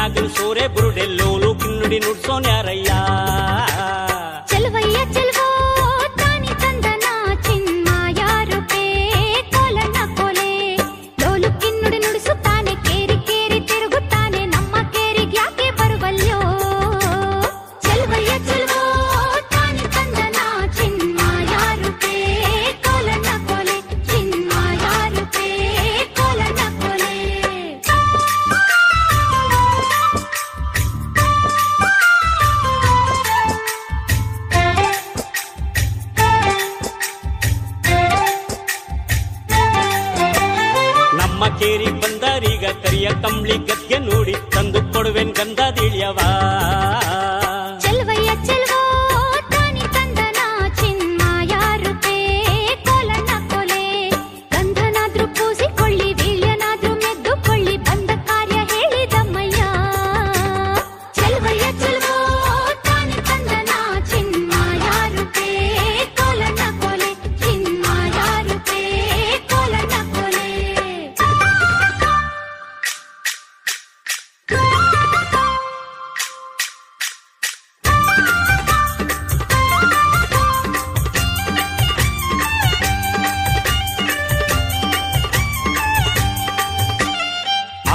ಮ್ಯಾಗಲ್ ಸೋರೆ ಬುರುಡೆ ಲೋಲು ಕಿನ್ನುಡಿ ನುಡ್ಸೋನ್ ಯಾರಯ್ಯ ಚೆಲುವಯ್ಯ ಚೆಲುವೋ ತಾನಿ ತಂದನ ಚಿನ್ಮಾಯ ರೂಪೇ ಕೋಲಣ್ಣ ಕೋಲೆ ಲೋಲು ಕಿನ್ನುಡಿ ನುಡಿಸುತ್ತಾನೆ ಕೇರಿ ಕೇರಿ ತಿರುಗುತ್ತಾನೆ ನಮ್ಮ ಕೇರಿಗೆ ಯಾಕೆ ಬರುವಲ್ಯೋ ಚೆಲುವಯ್ಯ ಚೆಲುವೋ ತಾನಿ ತಂದನ ಚಿನ್ಮಾಯ ರೂಪೇ ಕೋಲಣ್ಣ ಕೋಲೆ ಚಿನ್ಮಾಯ ರೂಪೇ ಕೋಲಣ್ಣ ಕೋಲೆ ನಮ್ಮ ಕೇರಿ ಬಂದರೀಗ ಕರಿಯ ಕಂಬ್ಳಿ ಗದ್ಗೆ ನೋಡಿ ತಂದು ಕೊಡುವೆನ್ ಗಂಧದಿಳಿಯವ ಚೆಲುವಯ್ಯ ಚೆಲುವೋ ತಾನಿ ತಂದನ ಚಿನ್ಮಾಯ ರೂಪೇ ಕೋಲಣ್ಣ ಕೋಲೆ ಗಂಧನಾದ್ರೂ ಪೂಸಿಕೊಳ್ಳಿ ವೀಳ್ಯನಾದ್ರೂ ಮೆದ್ದುಕೊಳ್ಳಿ ಬಂದ ಕಾರ್ಯ ಹೇಳಿದಮ್ಮಯ್ಯ ಚೆಲುವಯ್ಯ ಚೆಲುವೋ ತಾನಿ ತಂದನ ಚಿನ್ಮಾಯ ರೂಪೇ ಕೋಲಣ್ಣ ಕೋಲೆ ಚಿನ್ಮಾಯ ರೂಪೇ ಕೋಲಣ್ಣ ಕೋಲೆ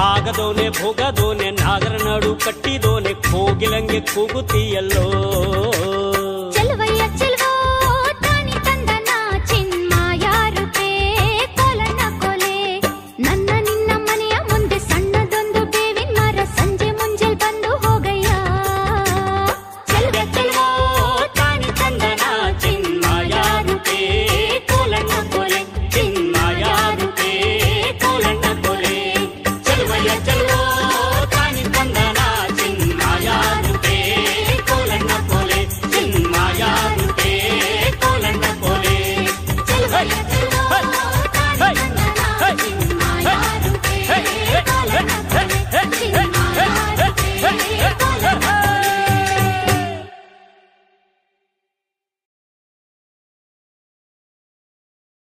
ಆಗದೋನೆ ಭೋಗದೋನೆ ನಾಗರ ನಾಡು ಕಟ್ಟಿದೋನೆ ಕೋಗಿಲಂಗೆ ಕೂಗುತ್ತೀಯಲ್ಲೋ